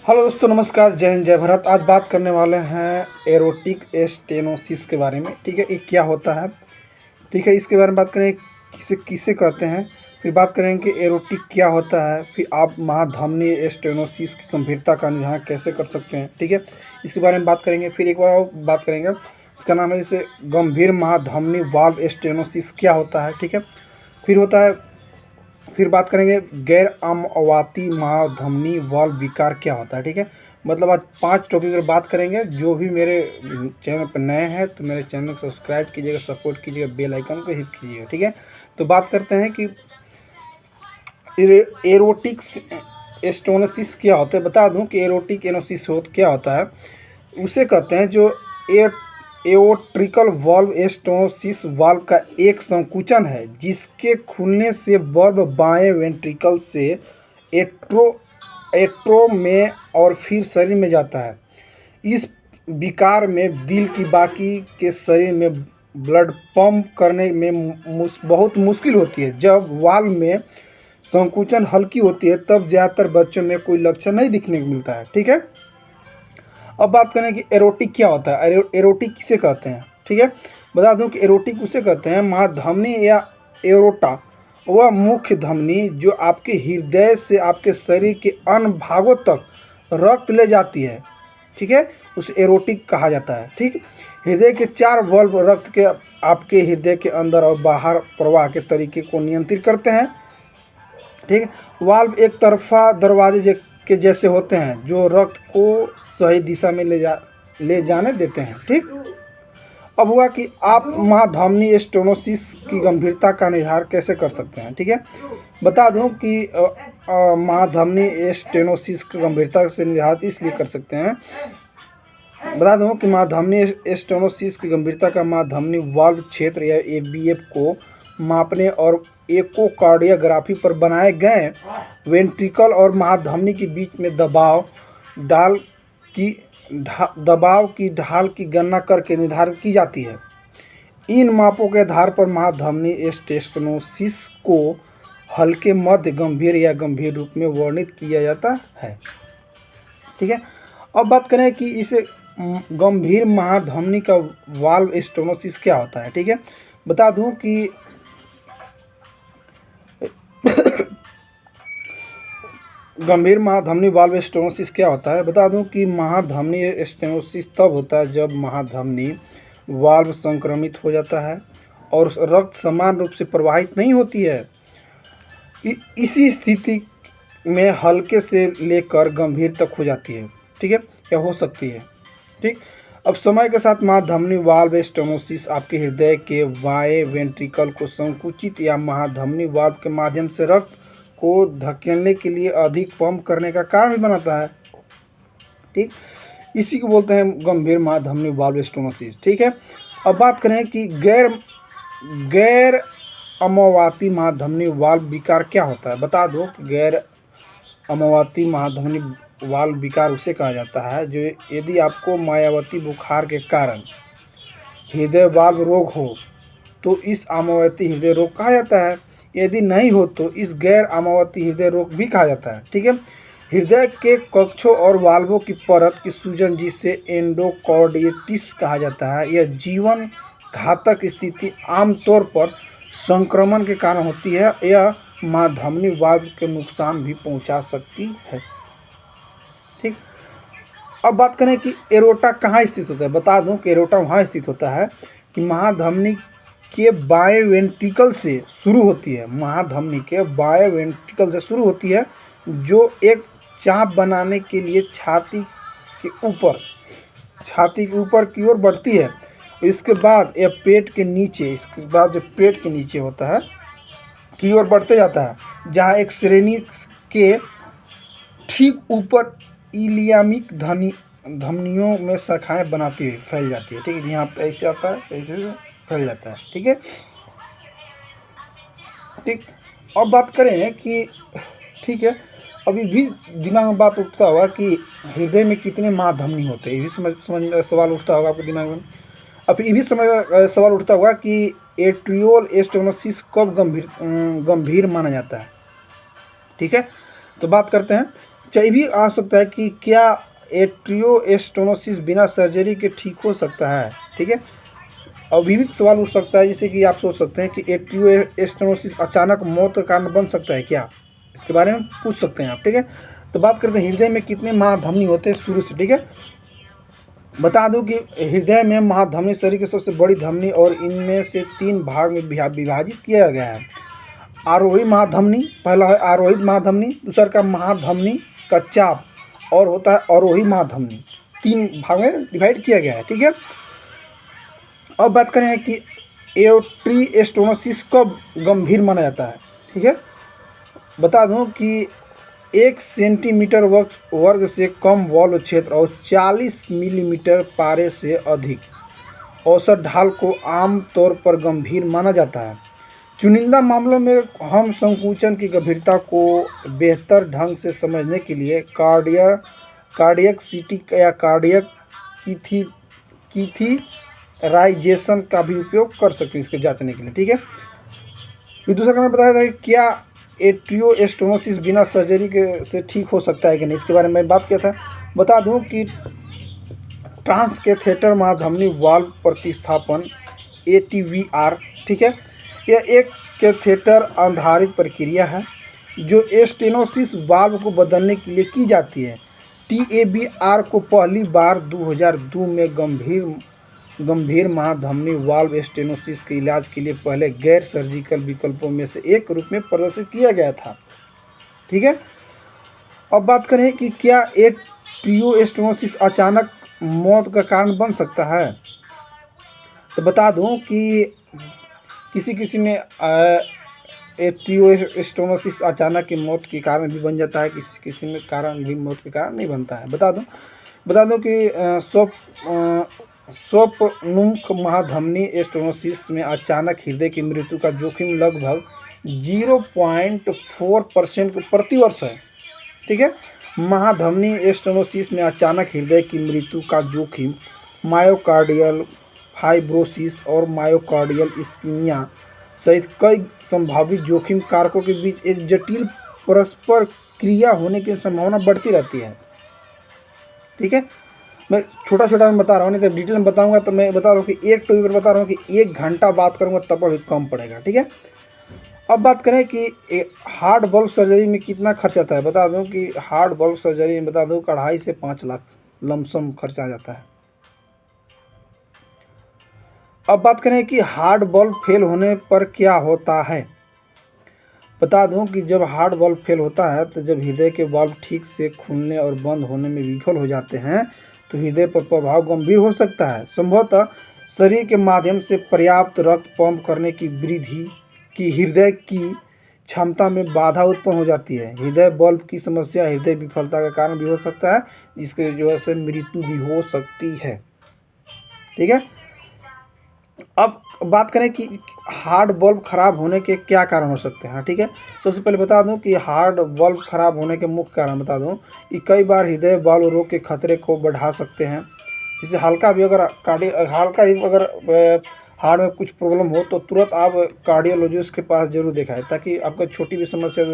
Hello दोस्तों, नमस्कार, जय हिंद, जय भारत। आज बात करने वाले हैं एरोटिक स्टेनोसिस के बारे में। ठीक है, ये क्या होता है। ठीक है, इसके बारे में बात करें, किसे किसे कहते हैं। फिर बात करेंगे कि एरोटिक क्या होता है। फिर आप महाधमनी स्टेनोसिस की गंभीरता का निर्धारण कैसे कर सकते हैं। ठीक है, इसके बारे में बात करेंगे। फिर एक बार और बात करेंगे, इसका नाम है जैसे गंभीर महाधमनी वाल्व स्टेनोसिस क्या होता है। ठीक है, फिर होता है, फिर बात करेंगे गैर अमवाती महाधमनी वाल्व विकार क्या होता है। ठीक है, मतलब आज 5 टॉपिक पर बात करेंगे। जो भी मेरे चैनल पर नए हैं तो मेरे चैनल को सब्सक्राइब कीजिएगा, सपोर्ट कीजिएगा, बेल आइकन को हिट कीजिएगा। ठीक है, तो बात करते हैं कि एरोटिक स्टेनोसिस क्या होता है। बता दूं कि एरोटिक स्टेनोसिस क्या होता है। उसे कहते हैं जो एओट्रिकल वाल्व स्टेनोसिस वाल्व का एक संकुचन है जिसके खुलने से वाल्व बाएं वेंट्रिकल से एट्रो एट्रो में और फिर शरीर में जाता है। इस विकार में दिल की बाकी के शरीर में ब्लड पंप करने में बहुत मुश्किल होती है। जब वाल्व में संकुचन हल्की होती है तब ज़्यादातर बच्चों में कोई लक्षण नहीं दिखने को मिलता है। ठीक है, अब बात करें कि एरोटिक क्या होता है। एरोटिक किसे कहते हैं। ठीक है, बता दूं कि एरोटिक उसे कहते हैं महाधमनी या एरोटा, वह मुख्य धमनी जो आपके हृदय से आपके शरीर के अन्य भागों तक रक्त ले जाती है। ठीक है, उसे एरोटिक कहा जाता है। ठीक, हृदय के 4 वाल्व रक्त के आपके हृदय के अंदर और बाहर प्रवाह के तरीके को नियंत्रित करते हैं। ठीक, वाल्व एक तरफा दरवाजे के जैसे होते हैं जो रक्त को सही दिशा में ले जाने देते हैं। ठीक, अब हुआ कि आप महाधमनी स्टेनोसिस की गंभीरता का निर्धारण कैसे कर सकते हैं। ठीक है, बता दूं कि महाधमनी स्टेनोसिस की गंभीरता से निर्धारित इसलिए कर सकते हैं। बता दूं कि महाधमनी स्टेनोसिस की गंभीरता का महाधमनी वाल्व क्षेत्र या एवीएफ को मापने और एकोकार्डियोग्राफी पर बनाए गए वेंट्रिकल और महाधमनी के बीच में दबाव की ढाल की गणना करके निर्धारित की जाती है। इन मापों के आधार पर महाधमनी स्टेनोसिस को हल्के, मध्य, गंभीर या गंभीर रूप में वर्णित किया जाता है। ठीक है, अब बात करें कि इसे गंभीर महाधमनी का वाल्व स्टेनोसिस क्या होता है। ठीक है, बता दूं कि गंभीर महाधमनी वाल्व स्टेनोसिस क्या होता है। बता दूं कि महाधमनी स्टेनोसिस तब होता है जब महाधमनी वाल्व संक्रमित हो जाता है और रक्त समान रूप से प्रवाहित नहीं होती है। इसी स्थिति में हल्के से लेकर गंभीर तक हो जाती है। ठीक है, या हो सकती है। ठीक, अब समय के साथ महाधमनी वाल्व स्टेनोसिस आपके हृदय के बाएं वेंट्रिकल को संकुचित या महाधमनी वाल्व के माध्यम से रक्त को धकेलने के लिए अधिक पंप करने का कारण भी बनाता है। ठीक, इसी को बोलते हैं गंभीर महाधमनी वाल्व स्टेनोसिस। ठीक है, अब बात करें कि गैर अमवाती महाधमनी वाल्व विकार क्या होता है। बता दो कि गैर अमवाती महाधमनी वाल्व विकार उसे कहा जाता है जो यदि आपको मायावती बुखार के कारण हृदय वाल्व रोग हो तो इस अमवाती हृदय रोग कहा जाता है। यदि नहीं हो तो इस गैर अमवाती हृदय रोग भी कहा जाता है। ठीक है, हृदय के कक्षों और वाल्वों की परत की सूजन जिसे एंडोकार्डिटिस कहा जाता है, यह जीवन घातक स्थिति आमतौर पर संक्रमण के कारण होती है। यह महाधमनी वाल्व के नुकसान भी पहुंचा सकती है। ठीक, अब बात करें कि एरोटा कहाँ स्थित होता है। बता दूं कि एरोटा वहाँ स्थित होता है कि महाधमनी के बाएं वेंट्रिकल से शुरू होती है। महाधमनी के बाएं वेंट्रिकल से शुरू होती है जो एक चाप बनाने के लिए छाती के ऊपर की ओर बढ़ती है। इसके बाद यह पेट के नीचे होता है की ओर बढ़ते जाता है, जहाँ एक श्रेणी के ठीक ऊपर इलियामिक धमनियों में शाखाएं बनाती हुई फैल जाती है। ठीक है, यहाँ पे ऐसे आता है, ऐसे फैल जाता है। ठीक है, ठीक, अब बात करें कि ठीक है, अभी भी दिमाग में बात उठता होगा कि हृदय में कितने महाधमनी होते हैं। ये भी समझ सवाल उठता होगा आपके दिमाग में। अब ये भी सवाल उठता होगा कि एट्रियल स्टेनोसिस कब गंभीर माना जाता है। ठीक है, तो बात करते हैं चाहिए भी आ सकता है कि क्या एट्रियोस्टेनोसिस बिना सर्जरी के ठीक हो सकता है। ठीक है, अभी भी सवाल उठ सकता है, जैसे कि आप सोच सकते हैं कि एट्रियोस्टेनोसिस अचानक मौत का कारण बन सकता है क्या, इसके बारे में पूछ सकते हैं आप। ठीक है, तो बात करते हैं हृदय में कितने महाधमनी होते हैं शुरू से। ठीक है, बता दूं कि हृदय में महाधमनी शरीर की सबसे बड़ी धमनी और इनमें से 3 भाग में विभाजित किया गया है। आरोही महाधमनी, पहला है आरोहित महाधमनी, दूसरा का महाधमनी का चाप, और होता है अवरोही महाधमनी। 3 भाग में डिवाइड किया गया है। ठीक है, अब बात करें कि एट्रियोस्टेनोसिस कब गंभीर माना जाता है। ठीक है, बता दूं कि 1 सेंटीमीटर वर्ग से कम वॉल्व क्षेत्र और 40 मिलीमीटर पारे से अधिक औसत ढाल को आमतौर पर गंभीर माना जाता है। चुनिंदा मामलों में हम संकुचन की गंभीरता को बेहतर ढंग से समझने के लिए कार्डियक सीटी या कार्डियक कीथीराइजेशन का भी उपयोग कर सकते हैं इसके जांचने के लिए। ठीक है, फिर दूसरा का मैं बताया था कि क्या एट्रियोस्टेनोसिस बिना सर्जरी के से ठीक हो सकता है कि नहीं, इसके बारे में बात किया था। बता दूं कि ट्रांसकैथेटर महाधमनी वाल्व प्रतिस्थापन ATVR, ठीक है, यह एक कैथेटर आधारित प्रक्रिया है जो स्टेनोसिस वाल्व को बदलने के लिए की जाती है। TAVR को पहली बार 2002 में गंभीर महाधमनी वाल्व स्टेनोसिस के इलाज के लिए पहले गैर सर्जिकल विकल्पों में से एक रूप में प्रदर्शित किया गया था। ठीक है, अब बात करें कि क्या एट्रियोस्टेनोसिस अचानक मौत का कारण बन सकता है। तो बता दूं कि किसी में एट्रियोस्टेनोसिस अचानक की मौत के कारण भी बन जाता है, किसी में कारण भी मौत के कारण नहीं बनता है। बता दूं कि स्वप्नुमुख महाधमनी स्टेनोसिस में अचानक हृदय की मृत्यु का जोखिम लगभग 0.4% प्रति वर्ष है। ठीक है, महाधमनी स्टेनोसिस में अचानक हृदय की मृत्यु का जोखिम मायोकार्डियल फाइब्रोसिस और मायोकार्डियल इस्कीमिया सहित कई संभावित जोखिम कारकों के बीच एक जटिल परस्पर क्रिया होने की संभावना बढ़ती रहती है। ठीक है, मैं छोटा मैं बता रहा हूँ, नहीं तो डिटेल में बताऊंगा तो मैं बता रहा हूँ कि एक टॉपिक पर बता रहा हूँ कि 1 घंटा बात करूँगा तब पर भी कम पड़ेगा। ठीक है, अब बात करें कि हार्ट बल्ब सर्जरी में कितना खर्च आता है। बता दूं कि हार्ट बल्ब सर्जरी में बता दूं 2.5 से 5 लाख लमसम खर्चा आ जाता है। अब बात करें कि हार्ट बल्ब फेल होने पर क्या होता है। बता दूं कि जब हार्ट बल्ब फेल होता है तो जब हृदय के बल्ब ठीक से खुलने और बंद होने में विफल हो जाते हैं तो हृदय पर प्रभाव गंभीर हो सकता है। संभवतः शरीर के माध्यम से पर्याप्त रक्त पंप करने की वृद्धि की हृदय की क्षमता में बाधा उत्पन्न हो जाती है। हृदय बल्ब की समस्या हृदय विफलता का कारण भी हो सकता है, जिसकी वजह से मृत्यु भी हो सकती है। ठीक है, अब बात करें कि हार्ट बल्ब खराब होने के क्या कारण हो सकते हैं। ठीक है, सबसे पहले बता दूं कि हार्ट बल्ब खराब होने के मुख्य कारण बता दूं कि कई बार हृदय बल्ब रोग के खतरे को बढ़ा सकते हैं। जैसे हल्का भी अगर हार्ट में कुछ प्रॉब्लम हो तो तुरंत आप कार्डियोलॉजिस्ट के पास जरूर दिखाएं, ताकि आपका छोटी भी समस्या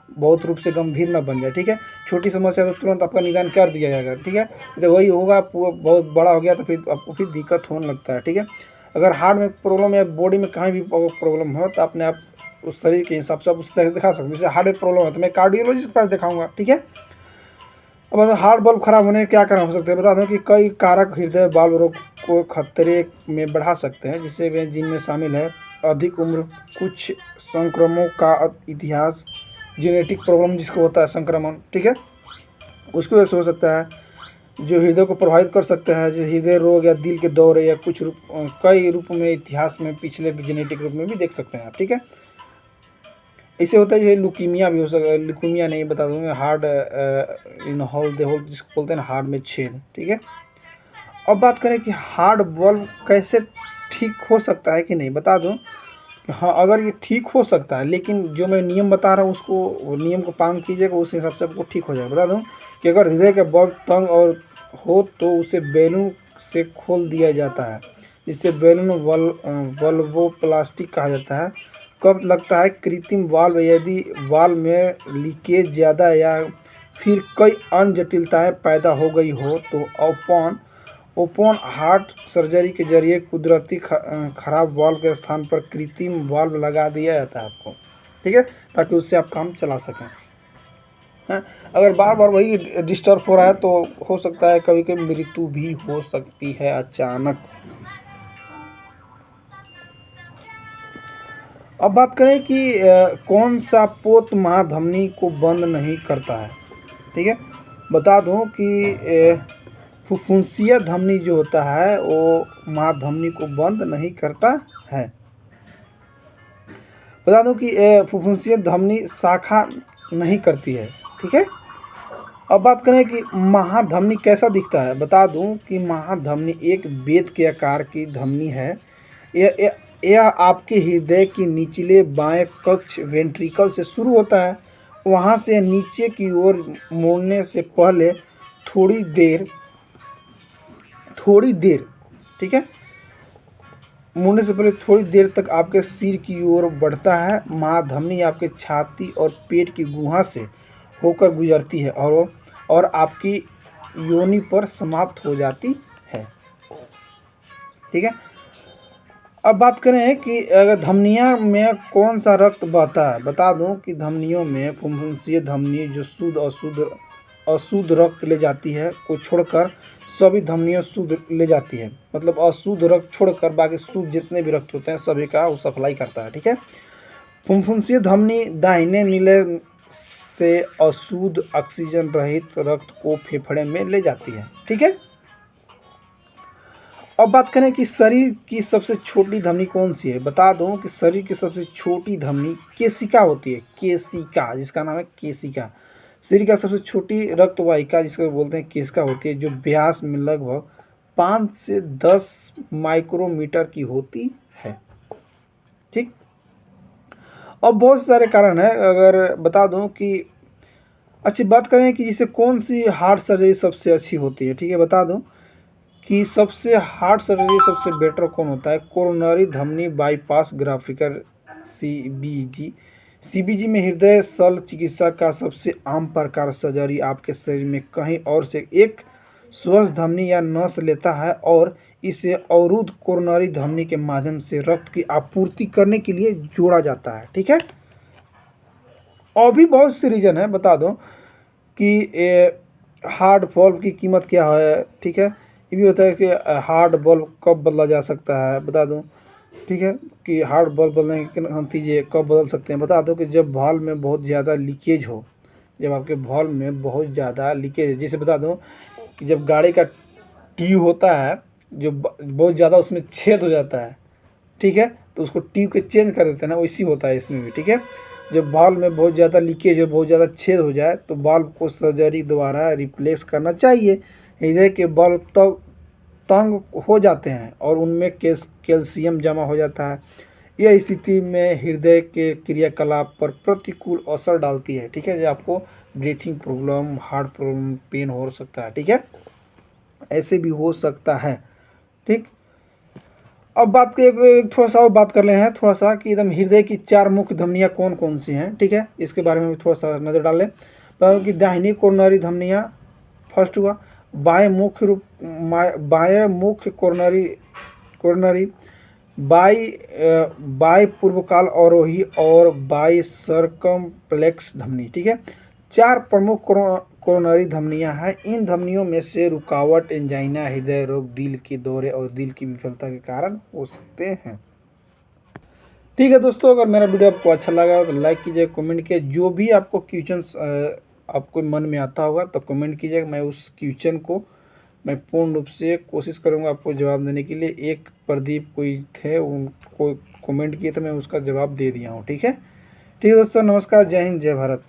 बहुत रूप से गंभीर ना बन जाए। ठीक है, छोटी समस्या तो तुरंत आपका निदान कर दिया जाएगा। ठीक है, तो वही होगा बहुत बड़ा हो गया तो फिर आपको फिर दिक्कत होने लगता है। ठीक है, अगर हार्ट में प्रॉब्लम या बॉडी में कहीं भी प्रॉब्लम हो तो अपने आप उस शरीर के हिसाब से आप उस तरह से दिखा सकते हैं। जैसे हार्ट में प्रॉब्लम है तो मैं कार्डियोलॉजिस्ट के पास दिखाऊंगा। ठीक है, अब हार्ट बल्ब खराब होने के क्या कारण हो सकते हैं। बता दें कि कई कारक हृदय बल्ब रोग को खतरे में बढ़ा सकते हैं, जिससे जिनमें शामिल है अधिक उम्र, कुछ संक्रमणों का इतिहास, जेनेटिक प्रॉब्लम जिसको होता है संक्रमण। ठीक है, उसकी वजह से हो सकता है, जो हृदय को प्रभावित कर सकते हैं, जो हृदय रोग या दिल के दौरे या कुछ कई रूप में इतिहास में पिछले जेनेटिक रूप में भी देख सकते हैं आप। ठीक है, इससे होता है जैसे लुकीमिया भी हो सकता है, लुकीमिया नहीं बता दूंगा, हार्ट इन होल जिसको बोलते हैं हार्ट में छेद। ठीक है, अब बात करें कि हार्ट बल्ब कैसे ठीक हो सकता है कि नहीं। बता दूं कि हाँ, अगर ये ठीक हो सकता है, लेकिन जो मैं नियम बता रहा हूँ उसको नियम को पालन कीजिएगा, उस हिसाब से आपको ठीक हो जाएगा। बता दूं कि अगर हृदय का बल्ब तंग और हो तो उसे बैलून से खोल दिया जाता है, जिससे बैलून वल्वोप्लास्टिक कहा जाता है। कब लगता है कृत्रिम वाल्व, यदि वाल्व में लीकेज ज़्यादा या फिर कई अन्य जटिलताएं पैदा हो गई हो तो ओपन हार्ट सर्जरी के जरिए कुदरती खराब वाल्व के स्थान पर कृत्रिम वाल्व लगा दिया जाता है आपको, ठीक है, ताकि उससे आप काम चला सकें। हैं, अगर बार बार वही डिस्टर्ब हो रहा है तो हो सकता है कभी कभी मृत्यु भी हो सकती है अचानक। अब बात करें कि कौन सा पोत महाधमनी को बंद नहीं करता है, ठीक है। बता दूं कि फुफ्फुसीय धमनी जो होता है वो महाधमनी को बंद नहीं करता है। बता दूं कि फुफ्फुसीय धमनी शाखा नहीं करती है, ठीक है। अब बात करें कि महाधमनी कैसा दिखता है। बता दूं कि महाधमनी एक बेत के आकार की धमनी है। यह आपके हृदय की निचले बाएं कक्ष वेंट्रिकल से शुरू होता है। वहां से नीचे की ओर मुड़ने से पहले थोड़ी देर, ठीक है, मुड़ने से पहले थोड़ी देर तक आपके सिर की ओर बढ़ता है। महाधमनी आपके छाती और पेट की गुहा से होकर गुजरती है और आपकी योनि पर समाप्त हो जाती है, ठीक है। अब बात करें कि अगर धमनियों में कौन सा रक्त बहता है। बता दूं कि धमनियों में फुफ्फुसीय धमनी जो अशुद्ध रक्त ले जाती है को छोड़कर सभी धमनियां शुद्ध ले जाती है। मतलब अशुद्ध रक्त छोड़कर बाकी शुद्ध जितने भी रक्त होते हैं सभी का वो सप्लाई करता है, ठीक है। फुफ्फुसीय धमनी दाहिने नीले से अशुद्ध ऑक्सीजन रहित रक्त को फेफड़े में ले जाती है, ठीक है। अब बात करें कि शरीर की सबसे छोटी धमनी कौन सी है। बता दूं कि शरीर की सबसे छोटी धमनी केशिका होती है। केशिका, जिसका नाम है केशिका, शरीर का सबसे छोटी रक्तवाहिका जिसको बोलते हैं केशिका होती है, जो व्यास में लगभग 5 से 10 माइक्रोमीटर की होती है, ठीक। अब बहुत सारे कारण है। अगर बता दूं कि अच्छी बात करें कि जिसे कौन सी हार्ट सर्जरी सबसे अच्छी होती है, ठीक है। बता दूं कि सबसे हार्ट सर्जरी सबसे बेटर कौन होता है। कोरोनरी धमनी बाईपास ग्राफ्टिंग सीबीजी में हृदय शल्य चिकित्सा का सबसे आम प्रकार सर्जरी आपके शरीर में कहीं और से एक स्वस्थ धमनी या नस लेता है और इसे अवरुद्ध कोरोनरी धमनी के माध्यम से रक्त की आपूर्ति करने के लिए जोड़ा जाता है, ठीक है। और भी बहुत से रीजन है। बता दो कि हार्ट वाल्व की कीमत क्या है, ठीक है। ये भी होता है कि हार्ट वाल्व कब बदला जा सकता है। बता दूं, ठीक है, कि हार्ट वाल्व बदलने के नतीजे कब बदल सकते हैं। बता दो कि जब वाल्व में बहुत ज़्यादा लीकेज हो, जब आपके वाल्व में बहुत ज़्यादा लीकेज, जैसे बता दूं कि जब गाड़ी का ट्यूब होता है जो बहुत ज़्यादा उसमें छेद हो जाता है, ठीक है, तो उसको ट्यूब के चेंज कर देते हैं ना, वैसी होता है इसमें भी, ठीक है। जब वाल्व में बहुत ज़्यादा लीकेज हो, बहुत ज़्यादा छेद हो जाए तो वाल्व को सर्जरी द्वारा रिप्लेस करना चाहिए। हृदय के वाल्व तंग हो जाते हैं और उनमें कैल्शियम जमा हो जाता है। यह स्थिति में हृदय के क्रियाकलाप पर प्रतिकूल असर डालती है, ठीक है। जो आपको breathing problem, heart problem, pain हो सकता है, ठीक है, ऐसे भी हो सकता है, ठीक। अब बात के थोड़ा सा और बात कर ले हैं थोड़ा सा कि एकदम हृदय की 4 मुख्य धमनियाँ कौन कौन सी हैं, ठीक है, इसके बारे में भी थोड़ा सा नज़र डाल लें। कि दाहिनी कोरोनरी धमनियाँ फर्स्ट हुआ, बाएं मुख्य कोरोनरी, बाई पूर्वकाल अवरोही और बाई सर्कमफ्लेक्स धमनी, ठीक है। 4 प्रमुख कोरोनरी धमनियां हैं। इन धमनियों में से रुकावट, एंजाइना, हृदय रोग, दिल के दौरे और दिल की विफलता के कारण हो सकते हैं, ठीक है। दोस्तों, अगर मेरा वीडियो आपको अच्छा लगा तो लाइक कीजिए, कमेंट कीजिए। जो भी आपको क्वेश्चन आपको मन में आता होगा तो कमेंट कीजिएगा। मैं उस क्वेश्चन को मैं पूर्ण रूप से कोशिश करूंगा आपको जवाब देने के लिए। एक प्रदीप कोई थे, उनको कमेंट किए तो मैं उसका जवाब दे दिया हूँ, ठीक है। ठीक है दोस्तों, नमस्कार, जय हिंद, जय भारत।